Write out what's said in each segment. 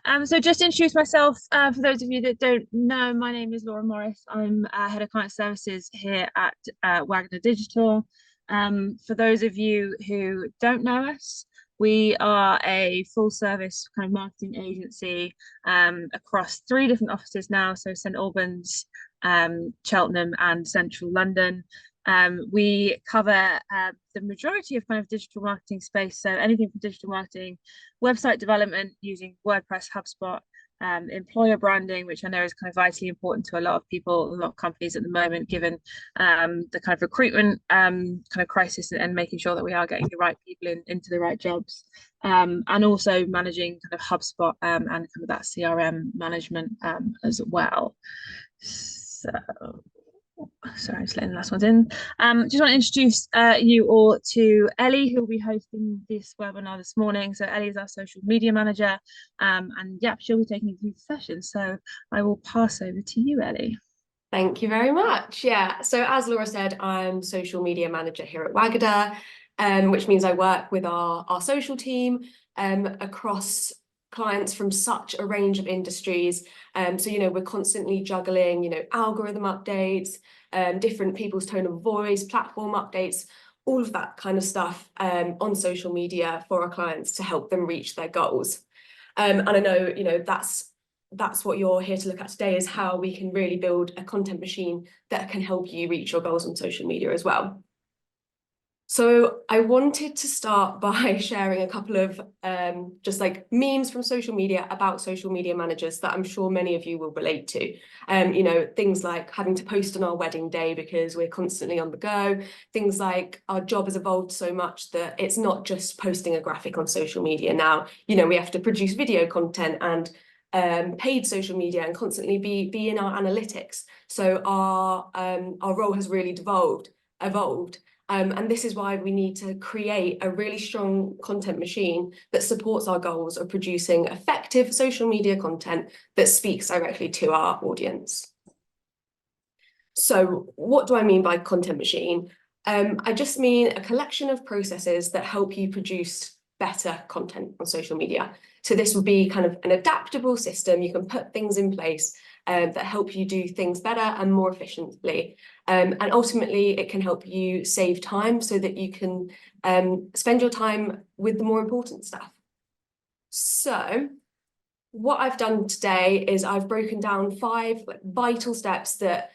So just to introduce myself, for those of you that don't know, my name is Laura Morris. I'm Head of Client Services here at Wagner Digital. For those of you who don't know us, we are a full service kind of marketing agency across 3 different offices now, so St Albans, Cheltenham and Central London. We cover the majority of kind of digital marketing space, so anything from digital marketing, website development using WordPress, HubSpot, employer branding, which I know is kind of vitally important to a lot of people, a lot of companies at the moment, given the kind of recruitment kind of crisis and making sure that we are getting the right people into the right jobs, and also managing kind of HubSpot and kind of that CRM management as well. So sorry, I'm just letting the last ones in. Just want to introduce you all to Ellie, who will be hosting this webinar this morning. So Ellie is our social media manager, and yeah, she'll be taking you through the session. So I will pass over to you, Ellie. Thank you very much. Yeah, so as Laura said, I'm social media manager here at Wagada, which means I work with our social team across clients from such a range of industries. So, we're constantly juggling, algorithm updates, different people's tone of voice, platform updates, all of that kind of stuff on social media for our clients to help them reach their goals. And I know, that's what you're here to look at today, is how we can really build a content machine that can help you reach your goals on social media as well. So I wanted to start by sharing a couple of just like memes from social media about social media managers that I'm sure many of you will relate to. Things like having to post on our wedding day because we're constantly on the go. Things like our job has evolved so much that it's not just posting a graphic on social media now. We have to produce video content and paid social media and constantly be in our analytics. So our role has really evolved. And this is why we need to create a really strong content machine that supports our goals of producing effective social media content that speaks directly to our audience. So what do I mean by content machine? I just mean a collection of processes that help you produce better content on social media. So this will be kind of an adaptable system. You can put things in place that help you do things better and more efficiently. And ultimately, it can help you save time so that you can spend your time with the more important stuff. So what I've done today is I've broken down 5 vital steps that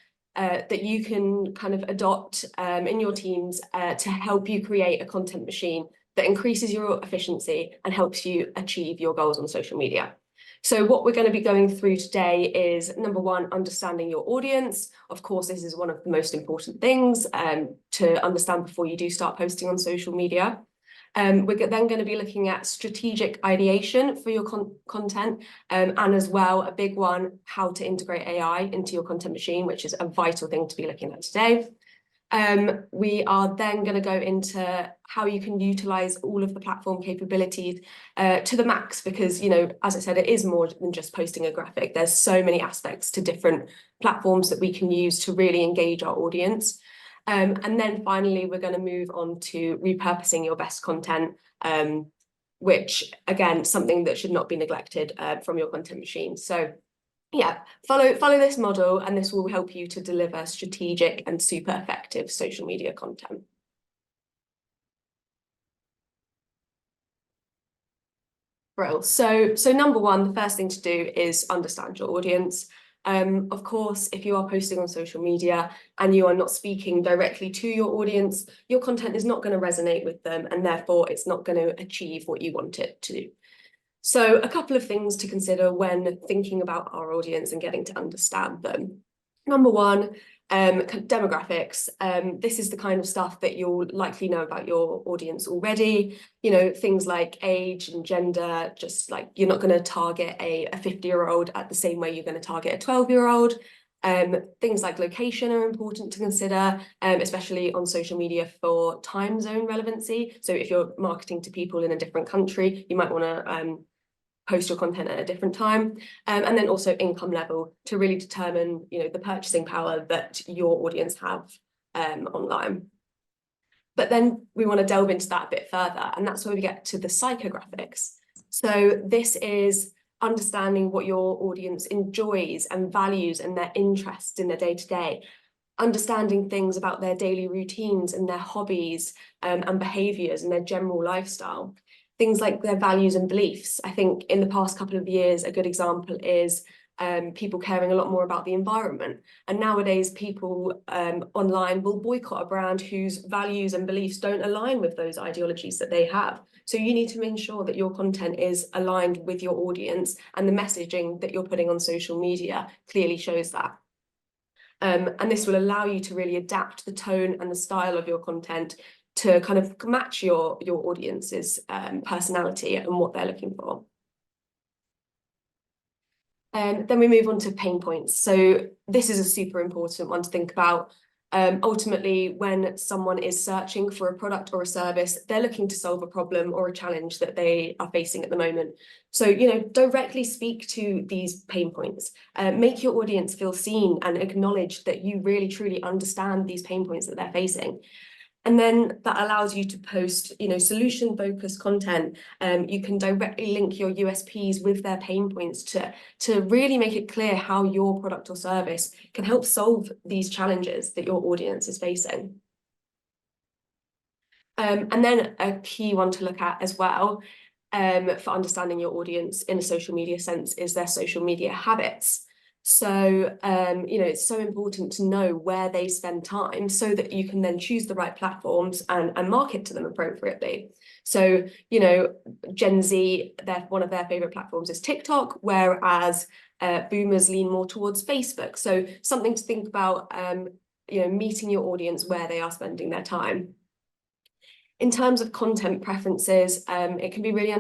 you can kind of adopt in your teams to help you create a content machine that increases your efficiency and helps you achieve your goals on social media. So what we're going to be going through today is, number 1, understanding your audience. Of course, this is one of the most important things to understand before you do start posting on social media. We're then going to be looking at strategic ideation for your content, and as well, a big one, how to integrate AI into your content machine, which is a vital thing to be looking at today. We are then going to go into how you can utilize all of the platform capabilities to the max, because, as I said, it is more than just posting a graphic. There's so many aspects to different platforms that we can use to really engage our audience. And then finally, we're going to move on to repurposing your best content, which, again, something that should not be neglected from your content machine. So yeah, follow this model, and this will help you to deliver strategic and super effective social media content. Brill. So number 1, the first thing to do is understand your audience. Of course, if you are posting on social media and you are not speaking directly to your audience, your content is not going to resonate with them, and therefore it's not going to achieve what you want it to do. So a couple of things to consider when thinking about our audience and getting to understand them. Number 1, demographics. This is the kind of stuff that you'll likely know about your audience already. Things like age and gender, just like you're not going to target a 50-year-old at the same way you're going to target a 12-year-old. Things like location are important to consider, especially on social media for time zone relevancy. So if you're marketing to people in a different country, you might want to post your content at a different time, and then also income level to really determine, the purchasing power that your audience have online. But then we want to delve into that a bit further, and that's where we get to the psychographics. So this is understanding what your audience enjoys and values and their interests in their day-to-day, understanding things about their daily routines and their hobbies and behaviours and their general lifestyle. Things like their values and beliefs. I think in the past couple of years, a good example is people caring a lot more about the environment. And nowadays, people online will boycott a brand whose values and beliefs don't align with those ideologies that they have. So you need to ensure that your content is aligned with your audience, and the messaging that you're putting on social media clearly shows that. And this will allow you to really adapt the tone and the style of your content to kind of match your audience's personality and what they're looking for. Then we move on to pain points. So this is a super important one to think about. Ultimately, when someone is searching for a product or a service, they're looking to solve a problem or a challenge that they are facing at the moment. So, directly speak to these pain points. Make your audience feel seen and acknowledge that you really, truly understand these pain points that they're facing. And then that allows you to post, solution-focused content. You can directly link your USPs with their pain points to really make it clear how your product or service can help solve these challenges that your audience is facing. And then a key one to look at as well, for understanding your audience in a social media sense, is their social media habits. So, it's so important to know where they spend time so that you can then choose the right platforms and market to them appropriately. So, Gen Z, one of their favorite platforms is TikTok, whereas boomers lean more towards Facebook. So something to think about, meeting your audience where they are spending their time. In terms of content preferences, it can be really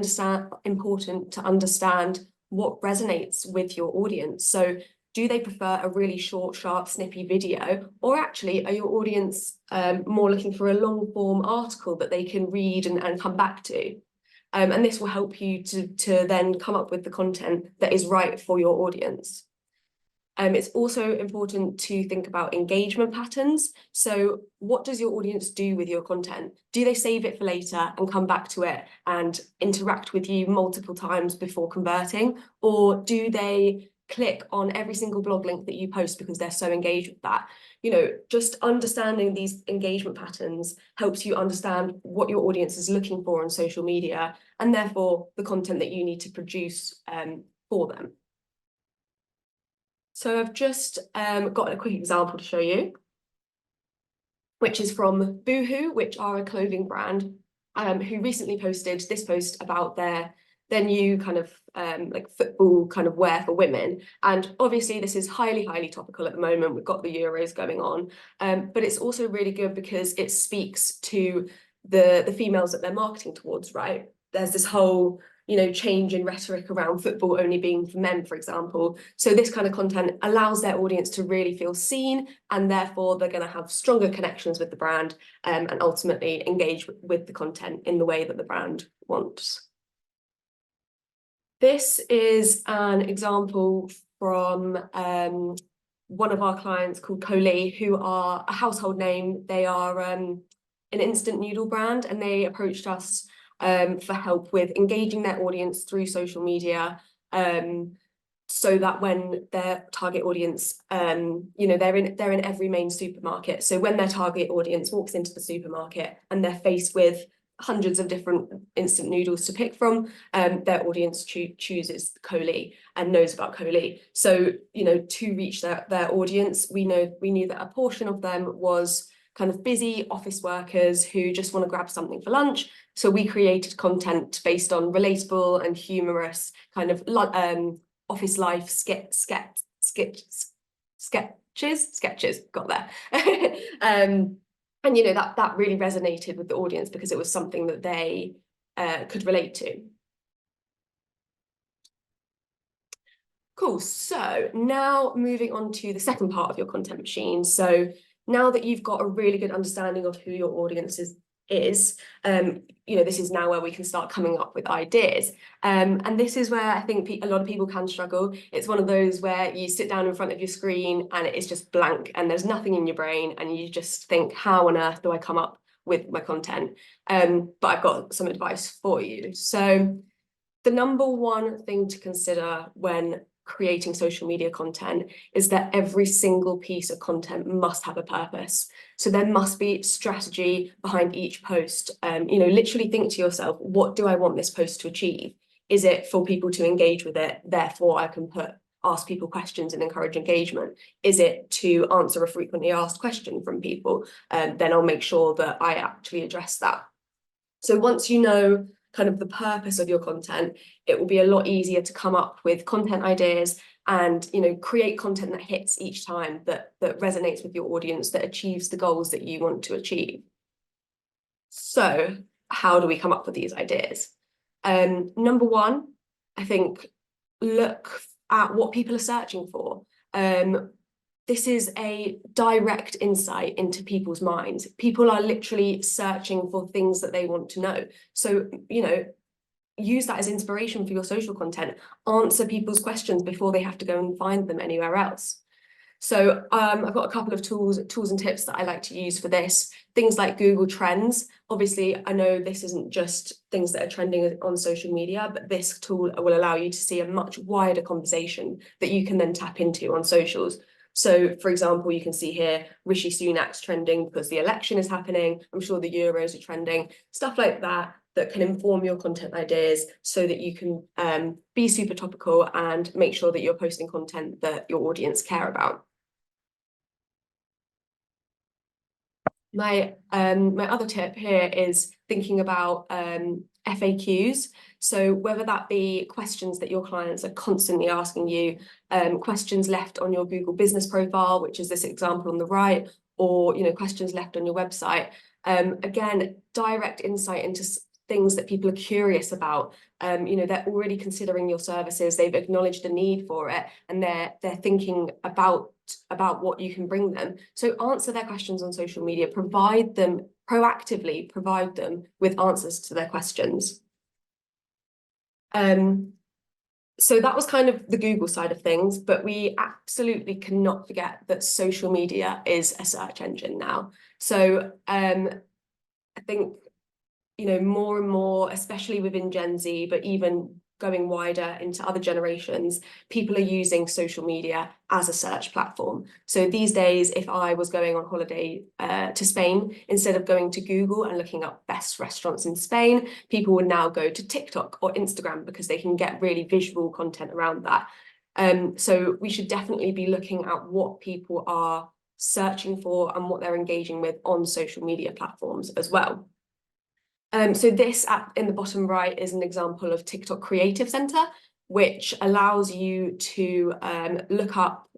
important to understand what resonates with your audience. So do they prefer a really short, sharp, snippy video, or actually are your audience more looking for a long form article that they can read and come back to? And this will help you to then come up with the content that is right for your audience. It's also important to think about engagement patterns. So what does your audience do with your content? Do they save it for later and come back to it and interact with you multiple times before converting? Or do they click on every single blog link that you post because they're so engaged with that? Just understanding these engagement patterns helps you understand what your audience is looking for on social media, and therefore the content that you need to produce for them. So I've just got a quick example to show you, which is from Boohoo, which are a clothing brand, who recently posted this post about their new kind of like football kind of wear for women. And obviously this is highly topical at the moment. We've got the Euros going on, but it's also really good because it speaks to the females that they're marketing towards, right? There's this whole change in rhetoric around football only being for men, for example. So this kind of content allows their audience to really feel seen, and therefore they're going to have stronger connections with the brand and ultimately engage with the content in the way that the brand wants. This is an example from one of our clients called Coley, who are a household name. They are an instant noodle brand, and they approached us for help with engaging their audience through social media, so that when their target audience, they're in every main supermarket. So when their target audience walks into the supermarket and they're faced with hundreds of different instant noodles to pick from, their audience chooses Coley and knows about Coley. So to reach their audience, we knew that a portion of them was kind of busy office workers who just want to grab something for lunch. So we created content based on relatable and humorous kind of office life sketches, got there. And that really resonated with the audience because it was something that they could relate to. Cool, so now moving on to the second part of your content machine. So now that you've got a really good understanding of who your audience is, this is now where we can start coming up with ideas. And this is where I think a lot of people can struggle. It's one of those where you sit down in front of your screen and it's just blank and there's nothing in your brain and you just think, how on earth do I come up with my content? But I've got some advice for you. So the number one thing to consider when creating social media content is that every single piece of content must have a purpose. So there must be strategy behind each post. You know, literally think to yourself, what do I want this post to achieve? Is it for people to engage with it? Therefore, I can ask people questions and encourage engagement. Is it to answer a frequently asked question from people? Then I'll make sure that I actually address that. So once you know kind of the purpose of your content, it will be a lot easier to come up with content ideas and, you know, create content that hits each time, that resonates with your audience, that achieves the goals that you want to achieve. So how do we come up with these ideas? Number one, I think, look at what people are searching for. This is a direct insight into people's minds. People are literally searching for things that they want to know. So, you know, use that as inspiration for your social content. Answer people's questions before they have to go and find them anywhere else. So I've got a couple of tools and tips that I like to use for this. Things like Google Trends. Obviously, I know this isn't just things that are trending on social media, but this tool will allow you to see a much wider conversation that you can then tap into on socials. So, for example, you can see here, Rishi Sunak's trending because the election is happening. I'm sure the Euros are trending, stuff like that, that can inform your content ideas so that you can be super topical and make sure that you're posting content that your audience care about. My other tip here is thinking about FAQs. So whether that be questions that your clients are constantly asking you, questions left on your Google business profile, which is this example on the right, or, you know, questions left on your website. Again, direct insight into things that people are curious about. You know, they're already considering your services, they've acknowledged the need for it, and they're thinking about what you can bring them. So answer their questions on social media, proactively provide them with answers to their questions. So that was kind of the Google side of things, but we absolutely cannot forget that social media is a search engine now. So I think, you know, more and more, especially within Gen Z, but even going wider into other generations, people are using social media as a search platform. So these days, if I was going on holiday to Spain, instead of going to Google and looking up best restaurants in Spain, people would now go to TikTok or Instagram because they can get really visual content around that. So we should definitely be looking at what people are searching for and what they're engaging with on social media platforms as well. So this in the bottom right is an example of TikTok Creative Center, which allows you to look up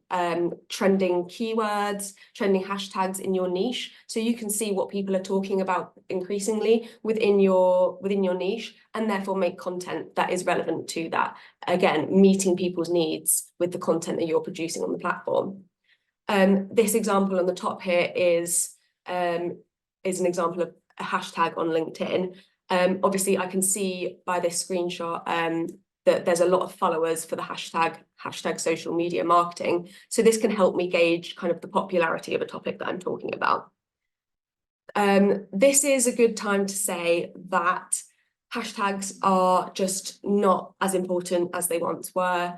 trending keywords, trending hashtags in your niche. So you can see what people are talking about increasingly within your niche, and therefore make content that is relevant to that. Again, meeting people's needs with the content that you're producing on the platform. This example on the top here is an example of a hashtag on LinkedIn. Obviously, I can see by this screenshot that there's a lot of followers for the hashtag social media marketing. So this can help me gauge kind of the popularity of a topic that I'm talking about. This is a good time to say that hashtags are just not as important as they once were.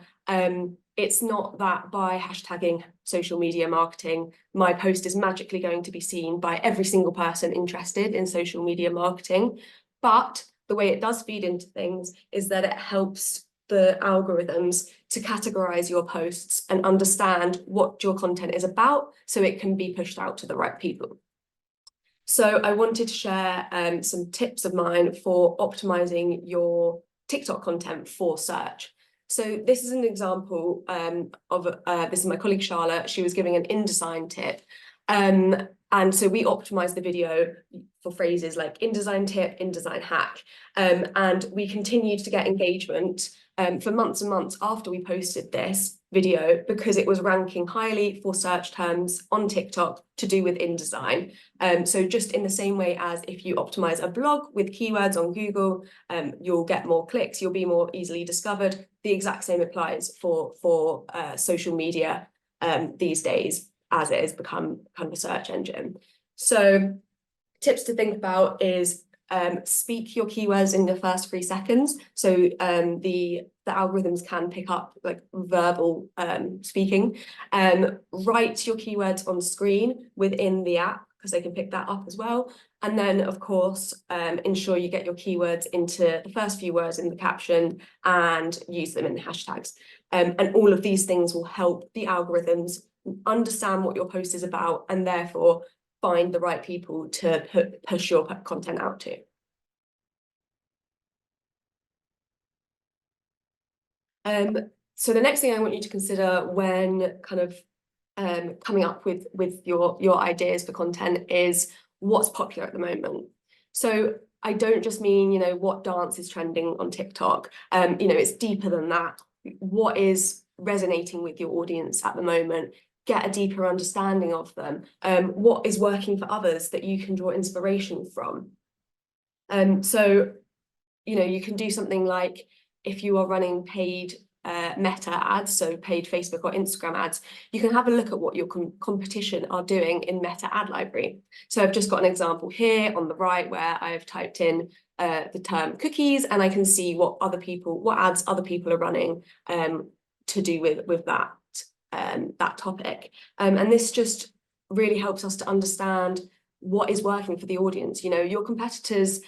It's not that by hashtagging social media marketing, my post is magically going to be seen by every single person interested in social media marketing. But the way it does feed into things is that it helps the algorithms to categorize your posts and understand what your content is about, so it can be pushed out to the right people. So I wanted to share some tips of mine for optimizing your TikTok content for search. So this is an example this is my colleague Charlotte. She was giving an InDesign tip. And so we optimized the video for phrases like InDesign tip, InDesign hack. And we continued to get engagement for months and months after we posted this video, because it was ranking highly for search terms on TikTok to do with InDesign. So just in the same way as if you optimize a blog with keywords on Google, you'll get more clicks, you'll be more easily discovered. The exact same applies for social media these days, as it has become kind of a search engine. So tips to think about is speak your keywords in the first 3 seconds. So the algorithms can pick up like verbal speaking. Write your keywords on screen within the app, because they can pick that up as well. And then, of course, ensure you get your keywords into the first few words in the caption and use them in the hashtags. And all of these things will help the algorithms understand what your post is about, and therefore find the right people to push your content out to. So the next thing I want you to consider when kind of coming up with your ideas for content is what's popular at the moment. So I don't just mean, what dance is trending on TikTok. It's deeper than that. What is resonating with your audience at the moment? Get a deeper understanding of them. What is working for others that you can draw inspiration from? So, you can do something like, if you are running paid meta ads, so paid Facebook or Instagram ads, you can have a look at what your competition are doing in Meta Ad Library. So I've just got an example here on the right where I've typed in the term cookies, and I can see what ads other people are running to do with that topic. And this just really helps us to understand what is working for the audience. Your competitors,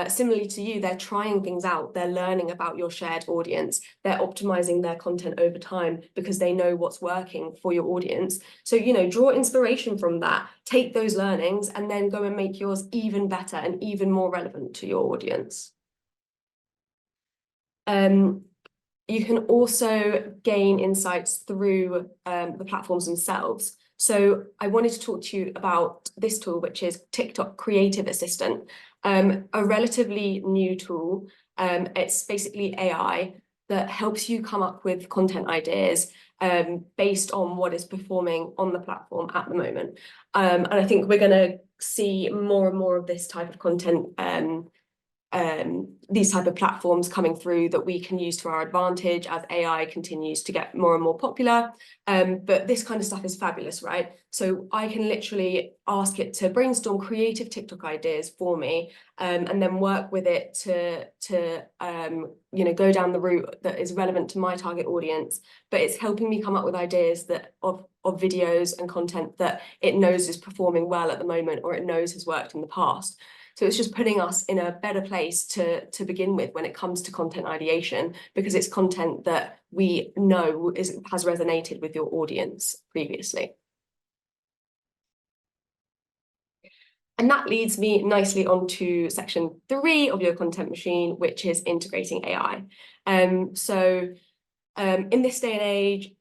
similarly to you, they're trying things out, they're learning about your shared audience, they're optimizing their content over time because they know what's working for your audience. So, draw inspiration from that, take those learnings, and then go and make yours even better and even more relevant to your audience. You can also gain insights through the platforms themselves. So I wanted to talk to you about this tool, which is TikTok Creative Assistant, a relatively new tool. It's basically AI that helps you come up with content ideas based on what is performing on the platform at the moment. And I think we're going to see more and more of this type of content, these type of platforms coming through that we can use to our advantage as AI continues to get more and more popular. But this kind of stuff is fabulous, right? So I can literally ask it to brainstorm creative TikTok ideas for me, and then work with it to go down the route that is relevant to my target audience. But it's helping me come up with ideas of videos and content that it knows is performing well at the moment, or it knows has worked in the past. So it's just putting us in a better place to begin with when it comes to content ideation, because it's content that we know has resonated with your audience previously. And that leads me nicely onto section 3 of your content machine, which is integrating AI. So in this day and age,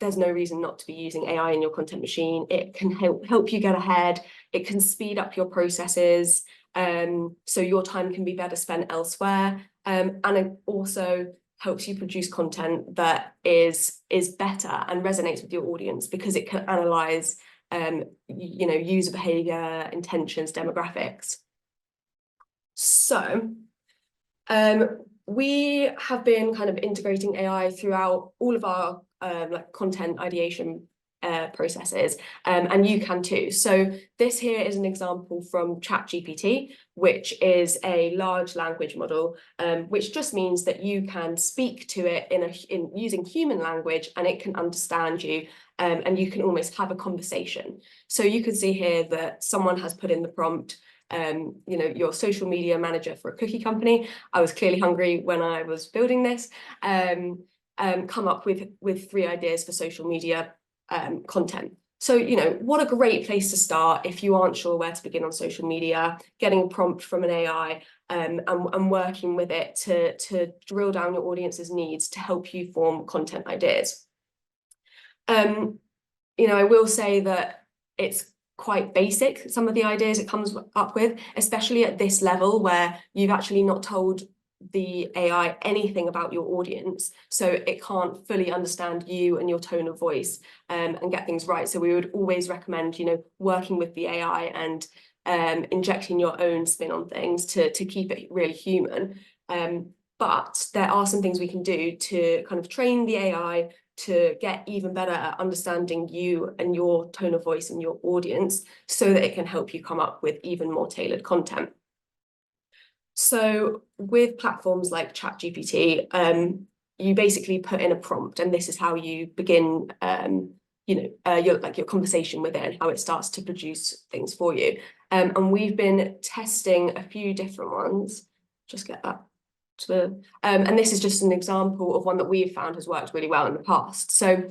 there's no reason not to be using AI in your content machine. It can help you get ahead. It can speed up your processes, so your time can be better spent elsewhere. And it also helps you produce content that is better and resonates with your audience, because it can analyze, user behavior, intentions, demographics. So we have been kind of integrating AI throughout all of our content ideation processes, and you can too. So this here is an example from ChatGPT, which is a large language model, which just means that you can speak to it in using human language, and it can understand you, and you can almost have a conversation. So you can see here that someone has put in the prompt, your social media manager for a cookie company. I was clearly hungry when I was building this. Come up with 3 ideas for social media content. So, what a great place to start if you aren't sure where to begin on social media, getting a prompt from an AI and working with it to drill down your audience's needs to help you form content ideas. I will say that it's quite basic, some of the ideas it comes up with, especially at this level where you've actually not told the AI anything about your audience, so it can't fully understand you and your tone of voice and get things right. So we would always recommend, working with the AI and injecting your own spin on things to keep it really human. But there are some things we can do to kind of train the AI to get even better at understanding you and your tone of voice and your audience so that it can help you come up with even more tailored content. So with platforms like ChatGPT, you basically put in a prompt, and this is how you begin your conversation with it and how it starts to produce things for you. And we've been testing a few different ones. Just get that to the and this is just an example of one that we've found has worked really well in the past. So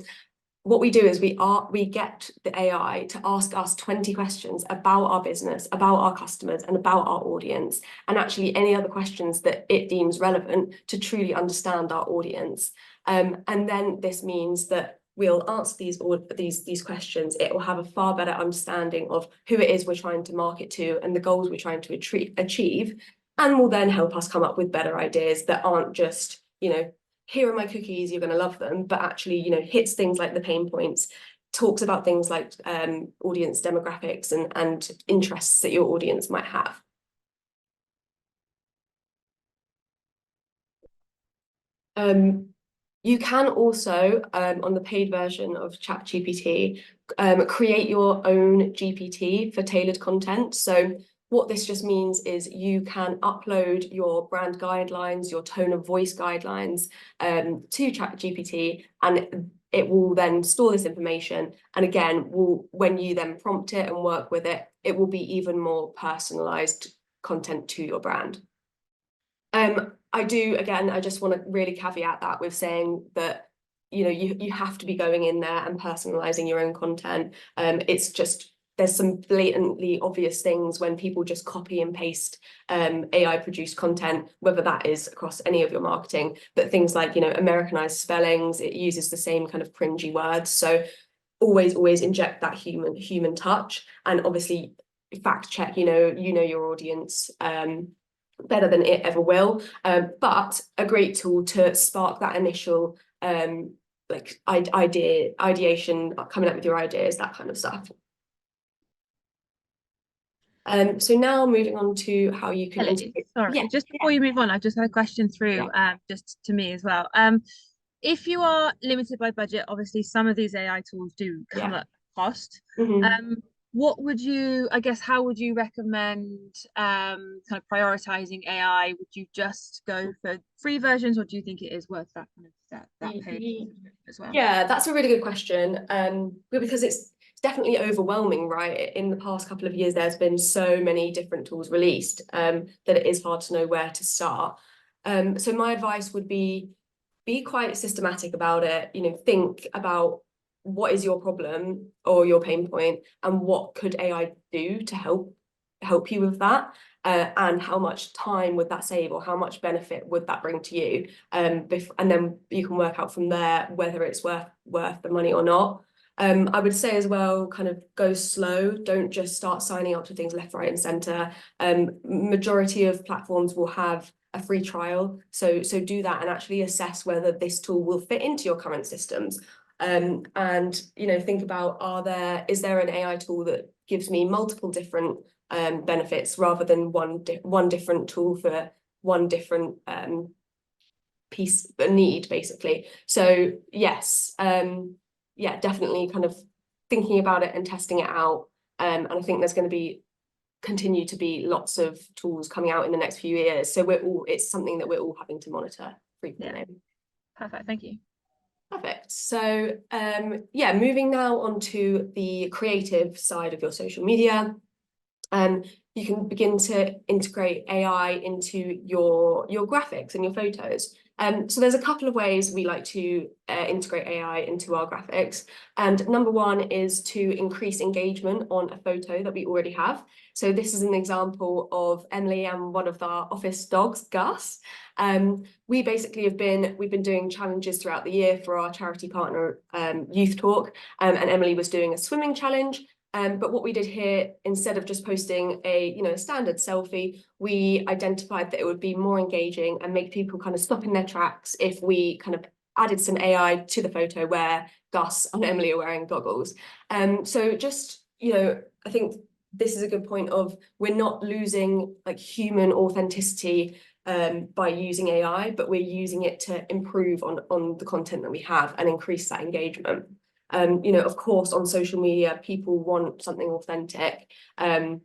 what we do is we get the AI to ask us 20 questions about our business, about our customers, and about our audience, and actually any other questions that it deems relevant to truly understand our audience. And then this means that we'll answer these questions. It will have a far better understanding of who it is we're trying to market to and the goals we're trying to achieve, and will then help us come up with better ideas that aren't just, here are my cookies, you're going to love them, but actually, hits things like the pain points, talks about things like audience demographics and interests that your audience might have. You can also, on the paid version of ChatGPT, create your own GPT for tailored content. So what this just means is you can upload your brand guidelines, your tone of voice guidelines to ChatGPT, and it will then store this information. And again, when you then prompt it and work with it, it will be even more personalized content to your brand. I just want to really caveat that with saying that, you have to be going in there and personalizing your own content. It's just, there's some blatantly obvious things when people just copy and paste AI produced content, whether that is across any of your marketing, but things like, Americanized spellings, it uses the same kind of cringy words. So always inject that human touch, and obviously fact check, your audience better than it ever will, but a great tool to spark that initial ideation, coming up with your ideas, that kind of stuff. So now moving on to how you can integrate. Sorry, just before you move on, I've just had a question through, just to me as well. If you are limited by budget, obviously some of these AI tools do come at cost. What would you, how would you recommend kind of prioritizing AI? Would you just go for free versions, or do you think it is worth that kind of that paid as well? Yeah, that's a really good question. Because it's definitely overwhelming, right? In the past couple of years, there's been so many different tools released that it is hard to know where to start. So my advice would be quite systematic about it. Think about what is your problem or your pain point, and what could AI do to help you with that, and how much time would that save, or how much benefit would that bring to you, and then you can work out from there whether it's worth the money or not. I would say as well, kind of go slow. Don't just start signing up to things left, right, and center. Majority of platforms will have a free trial, so do that and actually assess whether this tool will fit into your current systems. And think about, is there an AI tool that gives me multiple different benefits, rather than one different tool for one different piece need, basically. So yes, definitely kind of thinking about it and testing it out. And I think there's going to continue to be lots of tools coming out in the next few years. So it's something that we're all having to monitor frequently. Yeah. Perfect, thank you. Perfect. So moving now on to the creative side of your social media. You can begin to integrate AI into your graphics and your photos. So there's a couple of ways we like to integrate AI into our graphics. And number one is to increase engagement on a photo that we already have. So this is an example of Emily and one of our office dogs, Gus. We basically we've been doing challenges throughout the year for our charity partner, Youth Talk, and Emily was doing a swimming challenge. But what we did here, instead of just posting a standard selfie, we identified that it would be more engaging and make people kind of stop in their tracks if we kind of added some AI to the photo where Gus and Emily are wearing goggles. So just, I think this is a good point of, we're not losing like human authenticity by using AI, but we're using it to improve on the content that we have and increase that engagement. You know, of course, on social media, people want something authentic. They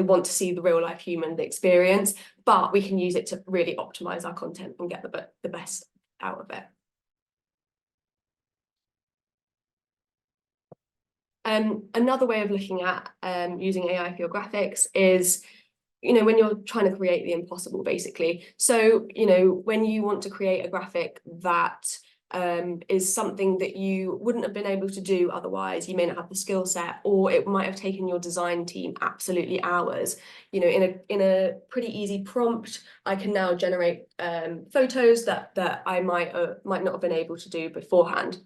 want to see the real life human experience, but we can use it to really optimize our content and get the best out of it. Another way of looking at using AI for your graphics is, you know, when you're trying to create the impossible, basically. So, you know, when you want to create a graphic that is something that you wouldn't have been able to do otherwise, you may not have the skill set, or it might have taken your design team absolutely hours. You know, in a pretty easy prompt, I can now generate photos that I might not have been able to do beforehand.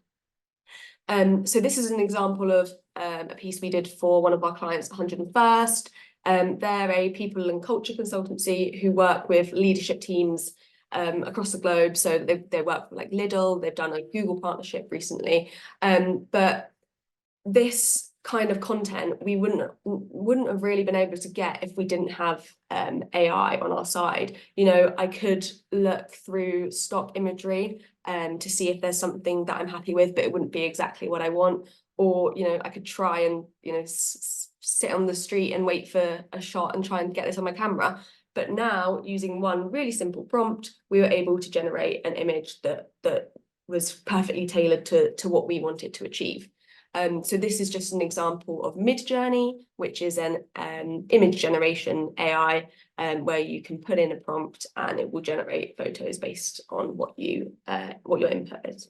So this is an example of a piece we did for one of our clients, 101st. They're a people and culture consultancy who work with leadership teams across the globe. So they work with like Lidl, they've done a Google partnership recently. But this kind of content we wouldn't have really been able to get if we didn't have AI on our side. You know, I could look through stock imagery to see if there's something that I'm happy with, but it wouldn't be exactly what I want. Or, you know, I could try and, you know, sit on the street and wait for a shot and try and get this on my camera. But now, using one really simple prompt, we were able to generate an image that was perfectly tailored to what we wanted to achieve. So this is just an example of Midjourney, which is an image generation AI, where you can put in a prompt and it will generate photos based on what your input is.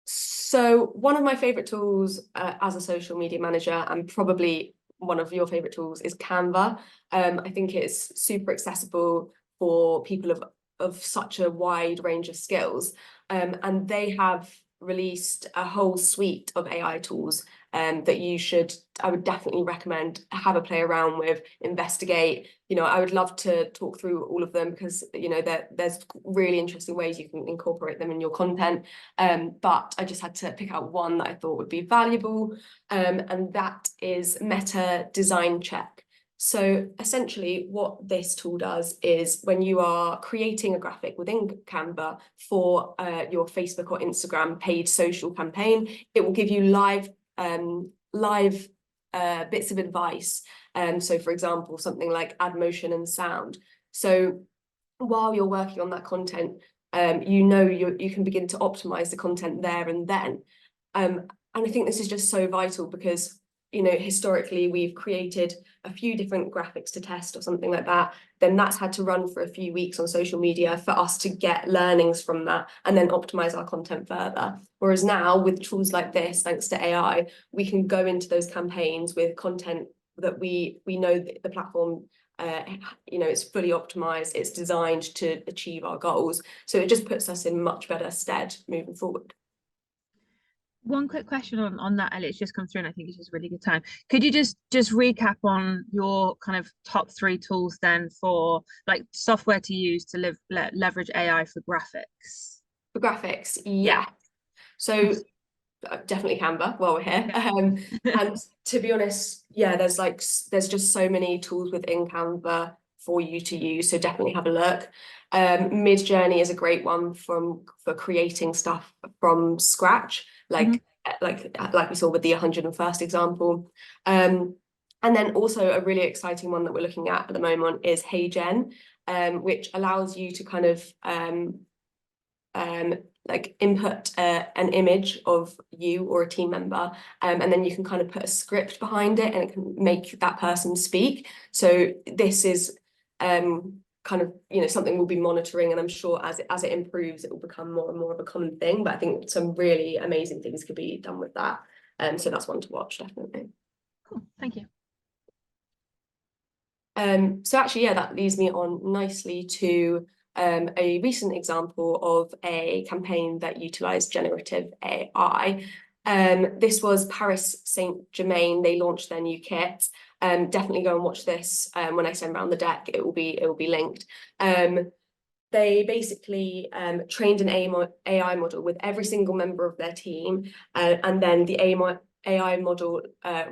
So one of my favorite tools as a social media manager, and probably one of your favorite tools, is Canva. I think it's super accessible for people of such a wide range of skills. And they have released a whole suite of AI tools that I would definitely recommend have a play around with, investigate. You know, I would love to talk through all of them because, you know, there's really interesting ways you can incorporate them in your content. But I just had to pick out one that I thought would be valuable, and that is Meta Design Check. So essentially what this tool does is when you are creating a graphic within Canva for your Facebook or Instagram paid social campaign, it will give you live bits of advice. So for example, something like add motion and sound. So while you're working on that content, you know, you can begin to optimize the content there and then. And I think this is just so vital because, you know, historically we've created a few different graphics to test or something like that, then that's had to run for a few weeks on social media for us to get learnings from that and then optimize our content further. Whereas now with tools like this, thanks to AI, we can go into those campaigns with content that we know that the platform, you know, it's fully optimized, it's designed to achieve our goals. So it just puts us in much better stead moving forward. One quick question on that, Ellie. It's just come through and I think it's just a really good time. Could you just recap on your kind of top 3 tools then for like software to use to leverage AI for graphics? For graphics, yeah. So definitely Canva while we're here. And to be honest, yeah, there's just so many tools within Canva for you to use, so definitely have a look. Midjourney is a great one for creating stuff from scratch, like we saw with the 101st example. And then also a really exciting one that we're looking at the moment is HeyGen, which allows you to kind of like input an image of you or a team member, and then you can kind of put a script behind it and it can make that person speak. So this is kind of, you know, something we'll be monitoring, and I'm sure as it improves, it will become more and more of a common thing. But I think some really amazing things could be done with that. So that's one to watch, definitely. Cool, thank you. So actually, yeah, that leads me on nicely to a recent example of a campaign that utilised generative AI. This was Paris Saint-Germain. They launched their new kit. Definitely go and watch this. When I send around the deck, it will be linked. They basically trained an AI model with every single member of their team, and then the AI model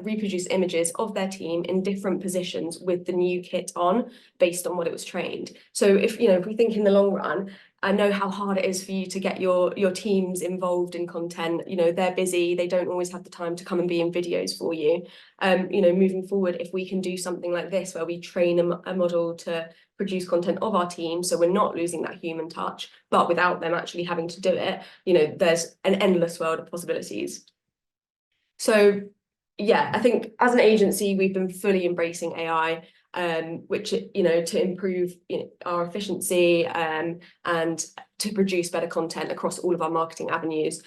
reproduce images of their team in different positions with the new kit on, based on what it was trained. So if we think in the long run, I know how hard it is for you to get your teams involved in content. They're busy, they don't always have the time to come and be in videos for you. Moving forward, if we can do something like this where we train a model to produce content of our team, so we're not losing that human touch, but without them actually having to do it, there's an endless world of possibilities. So yeah, I think as an agency, we've been fully embracing AI, which, to improve our efficiency and to produce better content across all of our marketing avenues.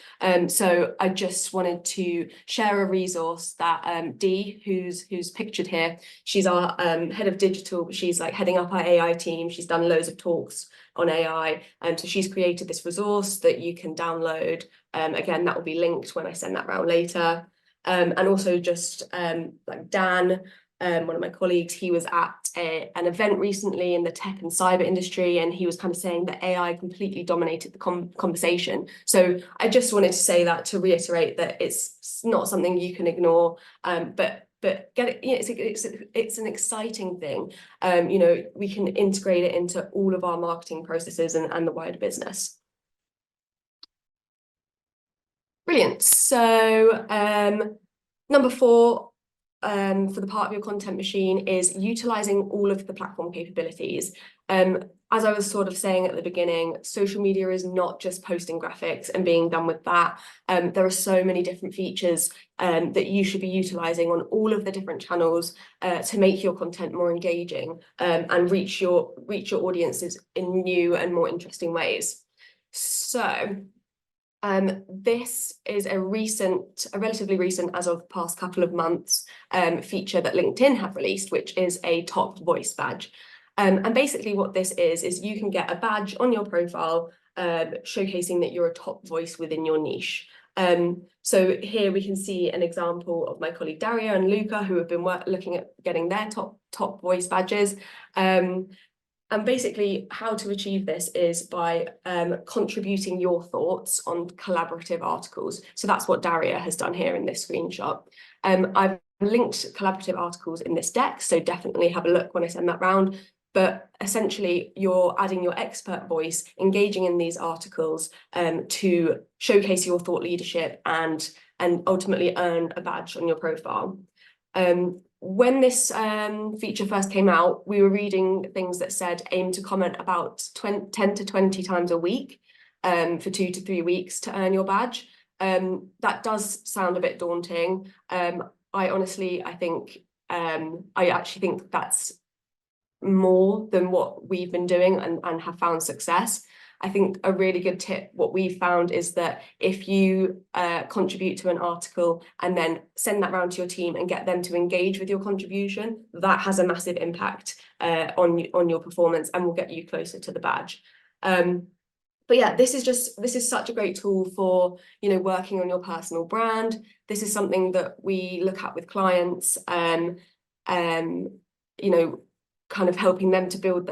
So I just wanted to share a resource that Dee, who's pictured here, she's our head of digital, but she's like heading up our AI team. She's done loads of talks on AI, and so she's created this resource that you can download. Again, that will be linked when I send that round later. And also just like Dan, one of my colleagues, he was at an event recently in the tech and cyber industry, and he was kind of saying that AI completely dominated the conversation. So I just wanted to say that to reiterate that it's not something you can ignore, but get it, it's an exciting thing. We can integrate it into all of our marketing processes and the wider business. Brilliant. So number 4 for the part of your content machine is utilising all of the platform capabilities. As I was sort of saying at the beginning, social media is not just posting graphics and being done with that. There are so many different features that you should be utilising on all of the different channels to make your content more engaging and reach your audiences in new and more interesting ways. So this is a relatively recent, as of the past couple of months, feature that LinkedIn have released, which is a top voice badge. And basically what this is you can get a badge on your profile showcasing that you're a top voice within your niche. So here we can see an example of my colleague Daria and Luca, who have been looking at getting their top voice badges. And basically how to achieve this is by contributing your thoughts on collaborative articles. So that's what Daria has done here in this screenshot. I've linked collaborative articles in this deck, so definitely have a look when I send that round. But essentially, you're adding your expert voice, engaging in these articles to showcase your thought leadership and ultimately earn a badge on your profile. When this feature first came out, we were reading things that said aim to comment about 10 to 20 times a week for 2 to 3 weeks to earn your badge. That does sound a bit daunting. I actually think that's more than what we've been doing and have found success. I think a really good tip, what we found, is that if you contribute to an article and then send that around to your team and get them to engage with your contribution, that has a massive impact on your performance and will get you closer to the badge. But yeah, this is such a great tool for working on your personal brand. This is something that we look at with clients, kind of helping them to build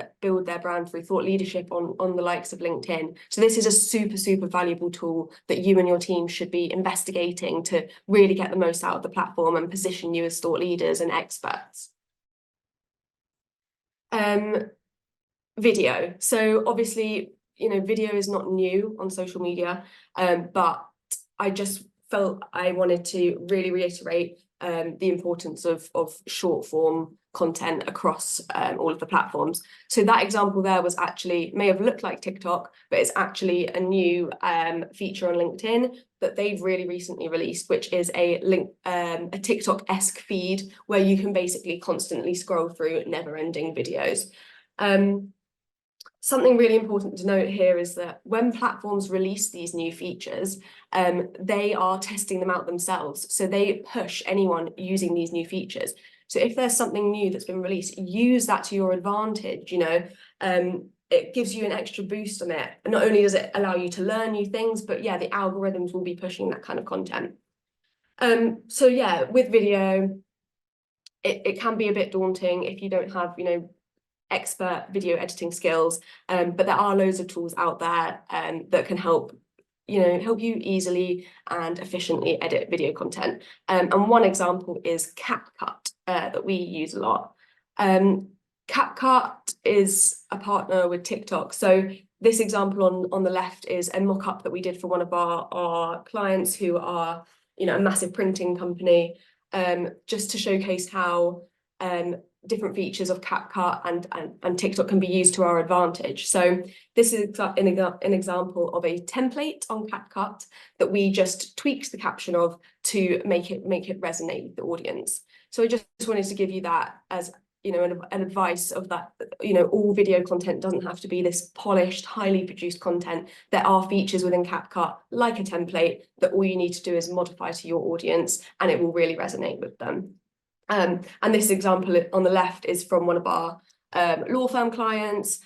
their brand through thought leadership on the likes of LinkedIn. So this is a super valuable tool that you and your team should be investigating to really get the most out of the platform and position you as thought leaders and experts. Video. So obviously, video is not new on social media, but I just felt I wanted to really reiterate the importance of short form content across all of the platforms. So that example there may have looked like TikTok, but it's actually a new feature on LinkedIn that they've really recently released, which is a TikTok-esque feed where you can basically constantly scroll through never-ending videos. Something really important to note here is that when platforms release these new features, they are testing them out themselves. So they push anyone using these new features. So if there's something new that's been released, use that to your advantage. It gives you an extra boost on it. And not only does it allow you to learn new things, but yeah, the algorithms will be pushing that kind of content. So yeah, with video, it can be a bit daunting if you don't have, expert video editing skills, but there are loads of tools out there that can help help you easily and efficiently edit video content. And one example is CapCut that we use a lot. CapCut is a partner with TikTok. So this example on the left is a mock-up that we did for one of our clients who are, a massive printing company, just to showcase how different features of CapCut and TikTok can be used to our advantage. So this is an example of a template on CapCut that we just tweaked the caption of to make it resonate with the audience. So I just wanted to give you that as an advice of that, all video content doesn't have to be this polished, highly produced content. There are features within CapCut, like a template, that all you need to do is modify to your audience and it will really resonate with them. And this example on the left is from one of our law firm clients,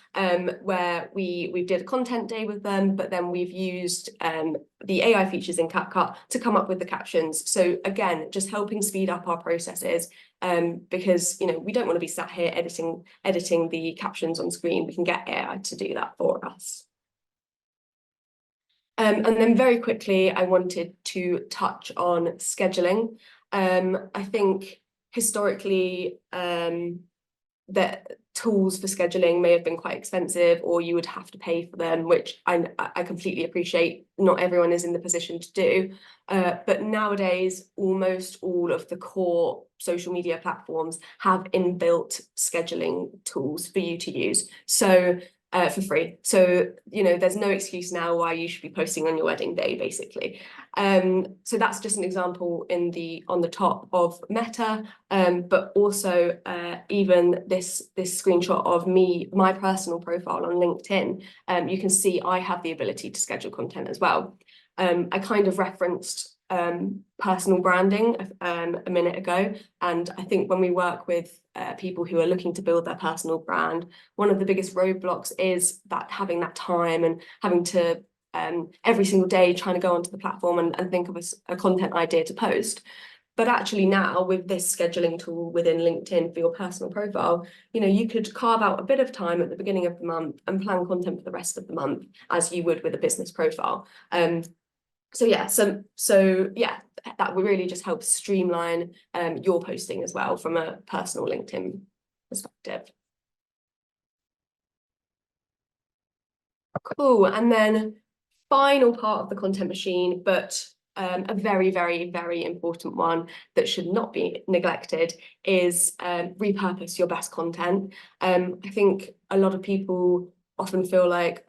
where we did a content day with them, but then we've used the AI features in CapCut to come up with the captions. So again, just helping speed up our processes, because we don't want to be sat here editing the captions on screen. We can get AI to do that for us. And then very quickly, I wanted to touch on scheduling. I think historically, that tools for scheduling may have been quite expensive, or you would have to pay for them, which I completely appreciate not everyone is in the position to do. But nowadays, almost all of the core social media platforms have inbuilt scheduling tools for you to use. So for free. So, there's no excuse now why you should be posting on your wedding day, basically. So that's just an example on the top of Meta, but also even this screenshot of my personal profile on LinkedIn. You can see I have the ability to schedule content as well. I kind of referenced personal branding a minute ago, and I think when we work with people who are looking to build their personal brand, one of the biggest roadblocks is that having that time and having to every single day trying to go onto the platform and think of a content idea to post. But actually now, with this scheduling tool within LinkedIn for your personal profile, you could carve out a bit of time at the beginning of the month and plan content for the rest of the month as you would with a business profile. So yeah, that would really just help streamline your posting as well from a personal LinkedIn perspective. Cool. And then final part of the content machine, but a very, very, very important one that should not be neglected is repurpose your best content. I think a lot of people often feel like,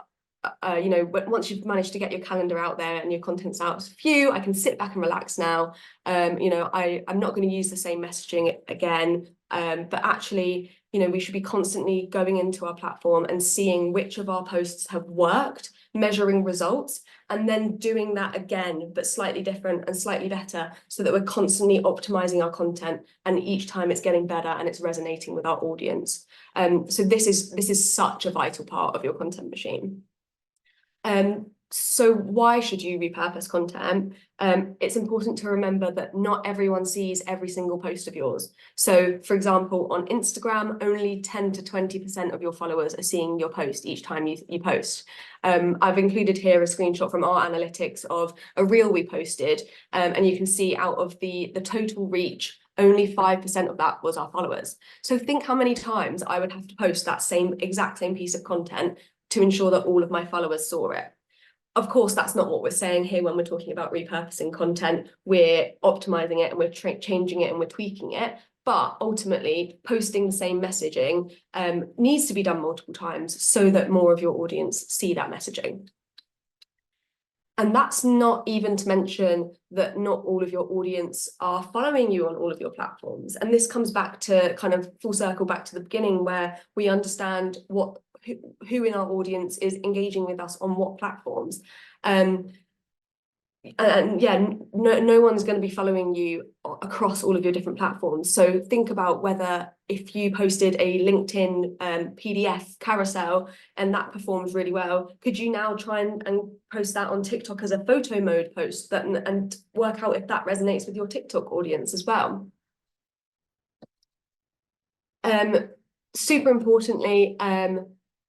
once you've managed to get your calendar out there and your content's out, phew, I can sit back and relax now. I'm not going to use the same messaging again. But actually, we should be constantly going into our platform and seeing which of our posts have worked, measuring results, and then doing that again, but slightly different and slightly better, so that we're constantly optimizing our content, and each time it's getting better and it's resonating with our audience. So this is such a vital part of your content machine. So why should you repurpose content? It's important to remember that not everyone sees every single post of yours. So, for example, on Instagram, only 10 to 20% of your followers are seeing your post each time you post. I've included here a screenshot from our analytics of a reel we posted, and you can see out of the total reach, only 5% of that was our followers. So think how many times I would have to post that exact same piece of content to ensure that all of my followers saw it. Of course, that's not what we're saying here when we're talking about repurposing content. We're optimizing it and we're changing it and we're tweaking it. But ultimately, posting the same messaging needs to be done multiple times so that more of your audience see that messaging. And that's not even to mention that not all of your audience are following you on all of your platforms. And this comes back to kind of full circle back to the beginning, where we understand who in our audience is engaging with us on what platforms. And yeah, no one's going to be following you across all of your different platforms. So think about whether, if you posted a LinkedIn PDF carousel and that performs really well, could you now try and post that on TikTok as a photo mode post and work out if that resonates with your TikTok audience as well? Super importantly,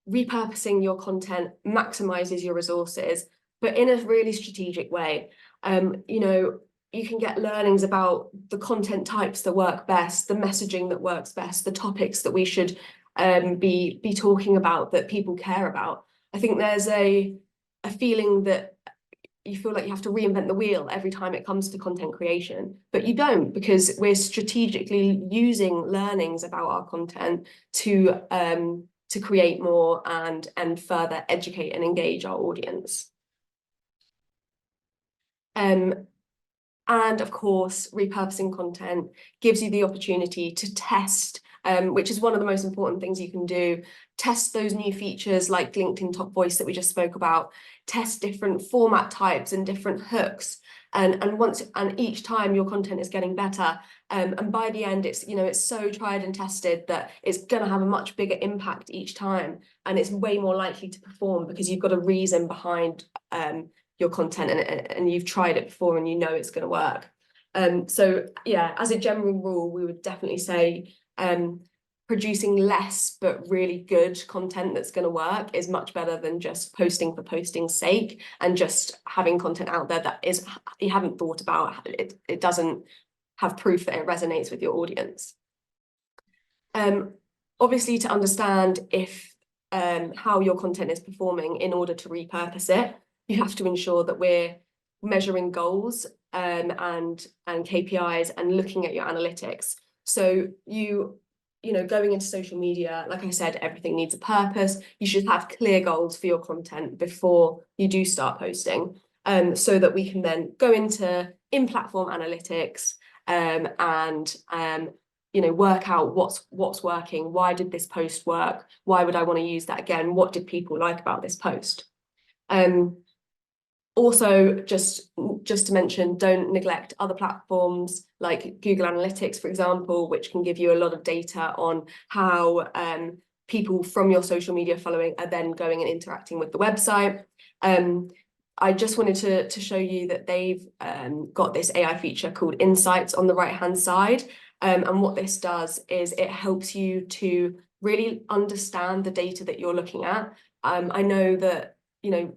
repurposing your content maximizes your resources. but in a really strategic way. You know, you can get learnings about the content types that work best, the messaging that works best, the topics that we should be talking about, that people care about. I think there's a feeling that you feel like you have to reinvent the wheel every time it comes to content creation, but you don't, because we're strategically using learnings about our content to create more and further educate and engage our audience. And of course, repurposing content gives you the opportunity to test, which is one of the most important things you can do. Test those new features like LinkedIn Top Voice that we just spoke about. Test different format types and different hooks. And each time your content is getting better. And by the end, it's, you know, it's so tried and tested that it's going to have a much bigger impact each time. And it's way more likely to perform because you've got a reason behind your content and you've tried it before and you know it's going to work. So yeah, as a general rule, we would definitely say producing less but really good content that's going to work is much better than just posting for posting's sake and just having content out there that is you haven't thought about. It doesn't have proof that it resonates with your audience. Obviously, to understand if how your content is performing in order to repurpose it, you have to ensure that we're measuring goals and KPIs and looking at your analytics. So you know, going into social media, like I said, everything needs a purpose. You should have clear goals for your content before you do start posting, so that we can then go into in-platform analytics and you know, work out what's working. Why did this post work? Why would I want to use that again? What did people like about this post? Also, just to mention, don't neglect other platforms like Google Analytics, for example, which can give you a lot of data on how people from your social media following are then going and interacting with the website. I just wanted to show you that they've got this AI feature called Insights on the right-hand side. And what this does is it helps you to really understand the data that you're looking at. I know that, you know,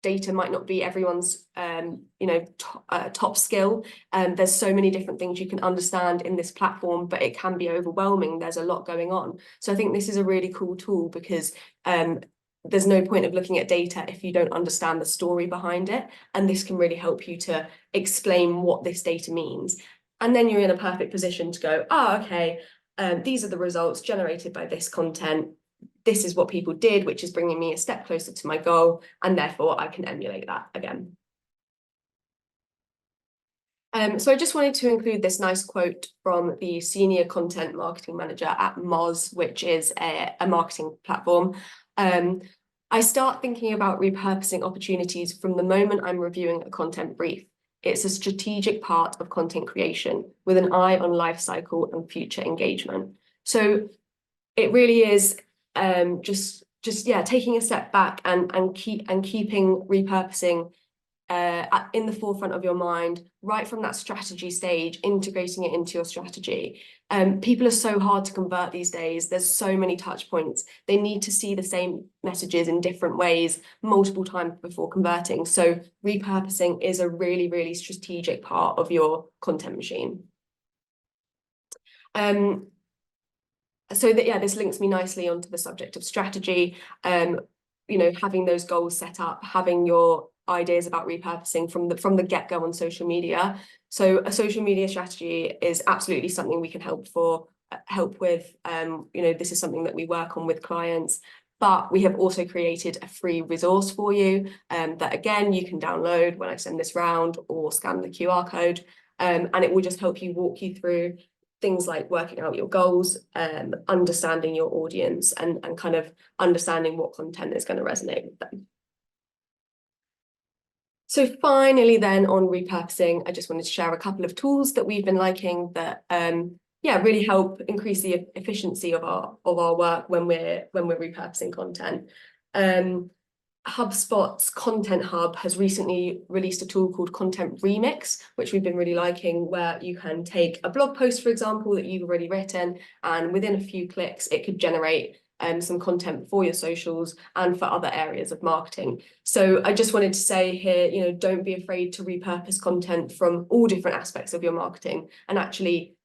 data might not be everyone's you know, top skill. There's so many different things you can understand in this platform, but it can be overwhelming. There's a lot going on. So I think this is a really cool tool because there's no point of looking at data if you don't understand the story behind it. And this can really help you to explain what this data means. And then you're in a perfect position to go, oh, okay, these are the results generated by this content. This is what people did, which is bringing me a step closer to my goal, and therefore I can emulate that again. So I just wanted to include this nice quote from the senior content marketing manager at Moz, which is a marketing platform. I start thinking about repurposing opportunities from the moment I'm reviewing a content brief. It's a strategic part of content creation with an eye on life cycle and future engagement. So it really is just yeah, taking a step back and keeping repurposing in the forefront of your mind right from that strategy stage, integrating it into your strategy. People are so hard to convert these days. There's so many touch points. They need to see the same messages in different ways multiple times before converting. So repurposing is a really, really strategic part of your content machine. So that, yeah, this links me nicely onto the subject of strategy. You know, having those goals set up, having your ideas about repurposing from the get-go on social media. So a social media strategy is absolutely something we can help with. You know, this is something that we work on with clients, but we have also created a free resource for you that again you can download when I send this round or scan the QR code, and it will just help you walk you through things like working out your goals, understanding your audience, and kind of understanding what content is going to resonate with them. So finally then on repurposing, I just wanted to share a couple of tools that we've been liking that yeah, really help increase the efficiency of our work when we're repurposing content. HubSpot's Content Hub has recently released a tool called Content Remix, which we've been really liking, where you can take a blog post, for example, that you've already written, and within a few clicks, it could generate some content for your socials and for other areas of marketing. So I just wanted to say here, don't be afraid to repurpose content from all different aspects of your marketing. And actually,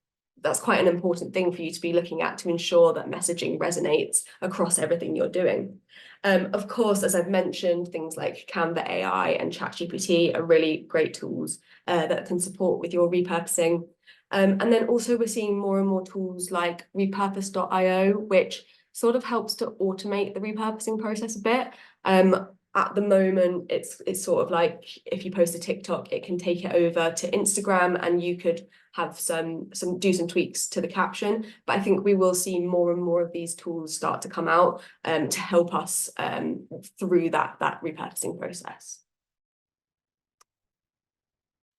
that's quite an important thing for you to be looking at to ensure that messaging resonates across everything you're doing. Of course, as I've mentioned, things like Canva AI and ChatGPT are really great tools that can support with your repurposing. And then also we're seeing more and more tools like repurpose.io, which sort of helps to automate the repurposing process a bit. At the moment, it's sort of like if you post a TikTok, it can take it over to Instagram and you could have do some tweaks to the caption. But I think we will see more and more of these tools start to come out to help us through that repurposing process.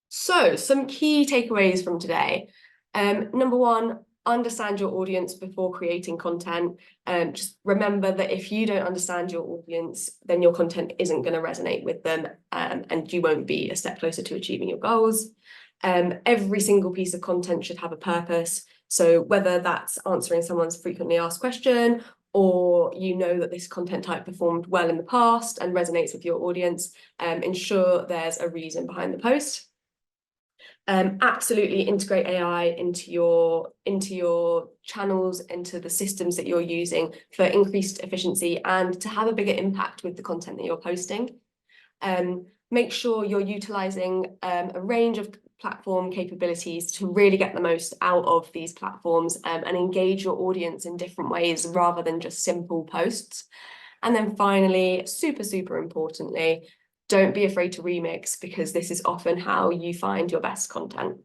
So some key takeaways from today. Number one, understand your audience before creating content. Just remember that if you don't understand your audience, then your content isn't going to resonate with them, and you won't be a step closer to achieving your goals. Every single piece of content should have a purpose. So whether that's answering someone's frequently asked question, or that this content type performed well in the past and resonates with your audience, ensure there's a reason behind the post. Absolutely integrate AI into your channels, into the systems that you're using for increased efficiency and to have a bigger impact with the content that you're posting. Make sure you're utilizing a range of platform capabilities to really get the most out of these platforms and engage your audience in different ways rather than just simple posts. And then finally, super, super importantly, don't be afraid to remix, because this is often how you find your best content.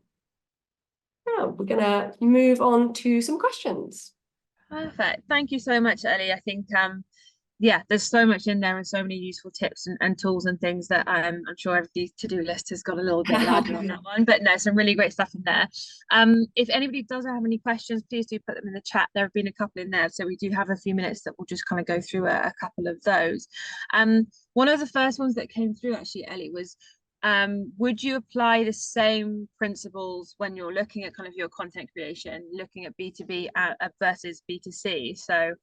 Now we're going to move on to some questions. Perfect. Thank you so much, Ellie. I think yeah, there's so much in there and so many useful tips and tools and things that I'm sure everybody's to-do list has got a little bit larger on that one. But no, some really great stuff in there. If anybody does have any questions, please do put them in the chat. There have been a couple in there, so we do have a few minutes that we'll just kind of go through a couple of those. One of the first ones that came through actually, Ellie, was would you apply the same principles when you're looking at kind of your content creation, looking at B2B versus B2C? So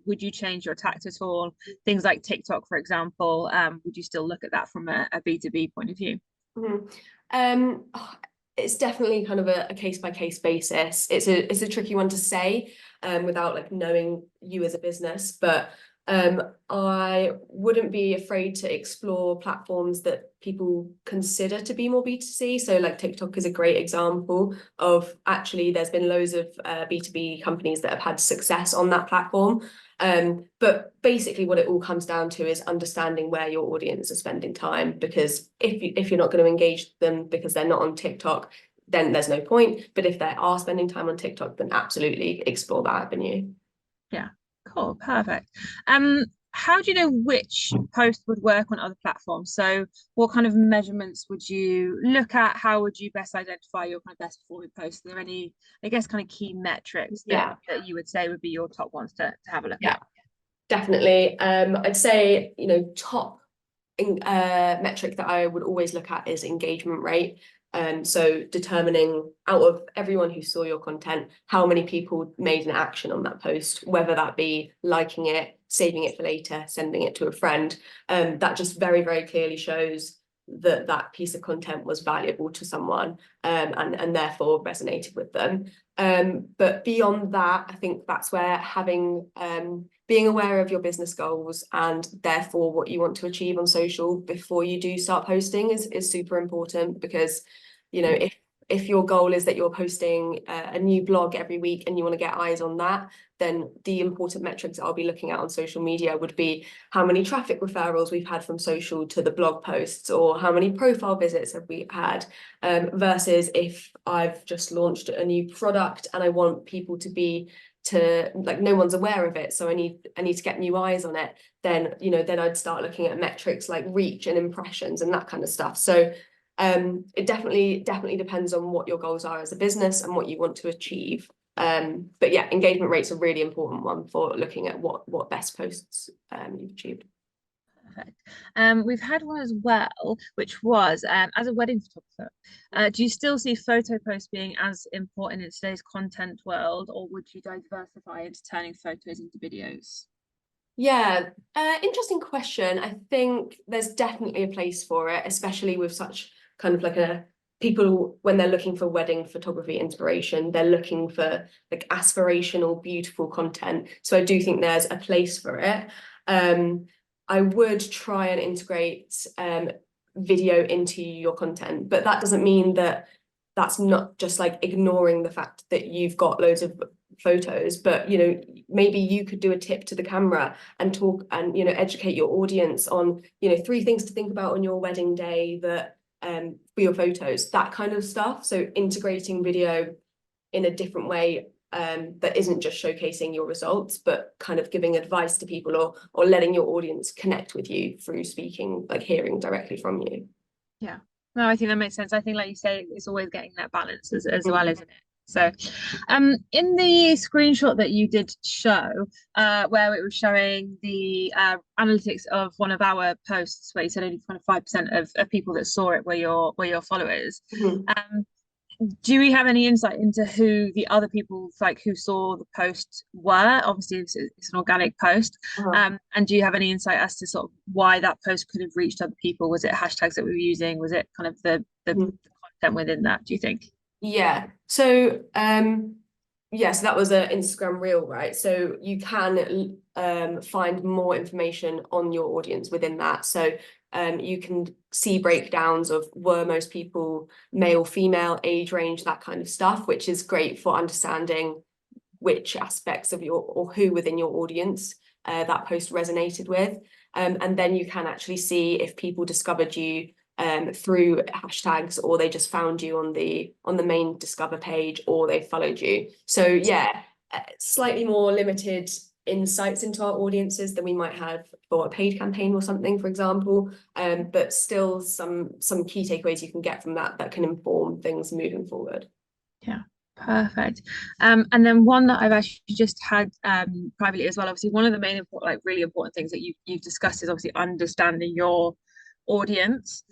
would you change your tact at all? Things like TikTok, for example, would you still look at that from a B2B point of view? Mm-hmm. It's definitely kind of a case-by-case basis. It's a tricky one to say without like knowing you as a business, but I wouldn't be afraid to explore platforms that people consider to be more B2C. So like TikTok is a great example of, actually there's been loads of B2B companies that have had success on that platform. But basically what it all comes down to is understanding where your audience is spending time, because if you're not going to engage them because they're not on TikTok, then there's no point. But if they are spending time on TikTok, then absolutely explore that avenue. Yeah. Cool, perfect. How do you know which post would work on other platforms? So what kind of measurements would you look at? How would you best identify your kind of best performing posts? Are there any, I guess, kind of key metrics that you would say would be your top ones to have a look at? Definitely. I'd say, top metric that I would always look at is engagement rate. So determining, out of everyone who saw your content, how many people made an action on that post, whether that be liking it, saving it for later, sending it to a friend. That just very, very clearly shows that that piece of content was valuable to someone and therefore resonated with them. But beyond that, I think that's where having being aware of your business goals and therefore what you want to achieve on social before you do start posting is super important, because if your goal is that you're posting a new blog every week and you want to get eyes on that, then the important metrics I'll be looking at on social media would be how many traffic referrals we've had from social to the blog posts, or how many profile visits have we had, versus if I've just launched a new product and I want people to like, no one's aware of it, so I need to get new eyes on it, then then I'd start looking at metrics like reach and impressions and that kind of stuff. So it definitely depends on what your goals are as a business and what you want to achieve. But yeah, engagement rate's a really important one for looking at what best posts you've achieved. Perfect. We've had one as well, which was as a wedding photographer, do you still see photo posts being as important in today's content world, or would you diversify into turning photos into videos? Yeah, interesting question. I think there's definitely a place for it, especially with such kind of like a people when they're looking for wedding photography inspiration, they're looking for like aspirational, beautiful content. So I do think there's a place for it. I would try and integrate video into your content, but that doesn't mean that that's not just like ignoring the fact that you've got loads of photos, but you know, maybe you could do a tip to the camera and talk and, you know, educate your audience on, you know, 3 things to think about on your wedding day that for your photos, that kind of stuff. So integrating video in a different way that isn't just showcasing your results, but kind of giving advice to people or letting your audience connect with you through speaking, like hearing directly from you. Yeah. No, I think that makes sense. I think, like you say, it's always getting that balance as well, isn't it? So, in the screenshot that you did show, where it was showing the analytics of one of our posts, where you said only 25% of people that saw it were your followers. Do we have any insight into who the other people like who saw the post were? Obviously, it's an organic post. And do you have any insight as to sort of why that post could have reached other people? Was it hashtags that we were using? Was it kind of the content within that, do you think? Yeah. So yes, that was an Instagram reel, right? So you can find more information on your audience within that. So you can see breakdowns of were most people male, female, age range, that kind of stuff, which is great for understanding which aspects of your or who within your audience that post resonated with. And then you can actually see if people discovered you through hashtags, or they just found you on the main discover page, or they followed you. So yeah, slightly more limited insights into our audiences than we might have for a paid campaign or something, for example. But still some key takeaways you can get from that can inform things moving forward. Yeah. Perfect. And then one that I've actually just had privately as well. Obviously, one of the main important, like really important things that you've discussed is obviously understanding your audience.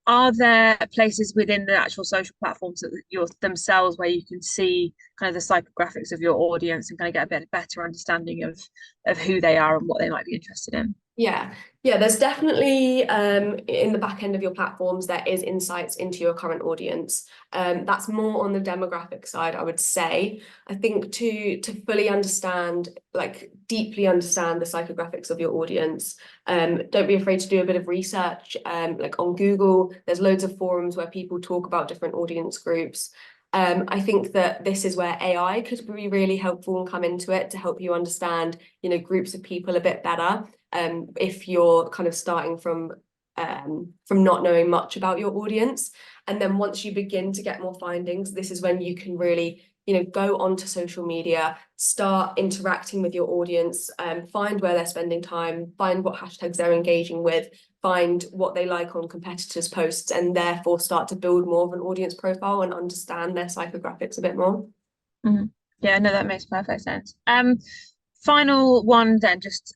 Are there places within the actual social platforms that you're themselves where you can see kind of the psychographics of your audience and kind of get a bit better understanding of who they are and what they might be interested in? Yeah, there's definitely in the back end of your platforms, there is insights into your current audience. That's more on the demographic side, I would say. I think to fully understand, like deeply understand the psychographics of your audience, don't be afraid to do a bit of research. Like on Google, there's loads of forums where people talk about different audience groups. I think that this is where AI could be really helpful and come into it to help you understand, you know, groups of people a bit better. If you're kind of starting from not knowing much about your audience. And then once you begin to get more findings, this is when you can really, you know, go onto social media, start interacting with your audience, find where they're spending time, find what hashtags they're engaging with, find what they like on competitors' posts, and therefore start to build more of an audience profile and understand their psychographics a bit more. Yeah, no, that makes perfect sense. Final one then, just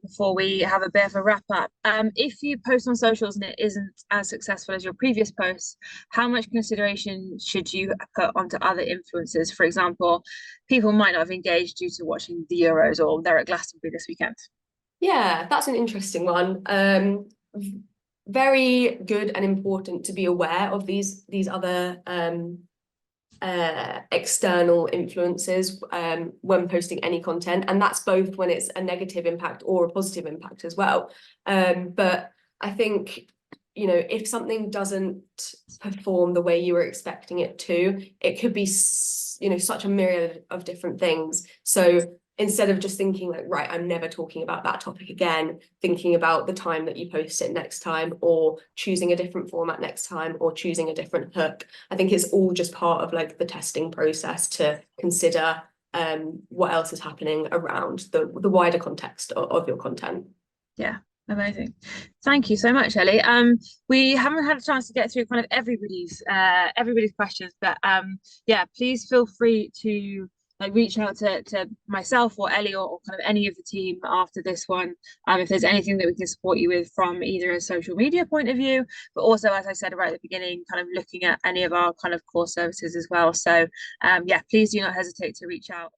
before we have a bit of a wrap up. If you post on socials and it isn't as successful as your previous posts, how much consideration should you put onto other influencers? For example, people might not have engaged due to watching the Euros, or they're at Glastonbury this weekend. Yeah, that's an interesting one. Very good and important to be aware of these other external influences when posting any content, and that's both when it's a negative impact or a positive impact as well. But I think, you know, if something doesn't perform the way you were expecting it to, it could be, you know, such a myriad of different things. So instead of just thinking like, right, I'm never talking about that topic again, thinking about the time that you post it next time, or choosing a different format next time, or choosing a different hook. I think it's all just part of like the testing process to consider what else is happening around the wider context of your content. Yeah, amazing. Thank you so much, Ellie. We haven't had a chance to get through kind of everybody's questions, but yeah, please feel free to like reach out to myself or Ellie or kind of any of the team after this one, if there's anything that we can support you with from either a social media point of view, but also, as I said right at the beginning, kind of looking at any of our kind of core services as well. So yeah, please do not hesitate to reach out.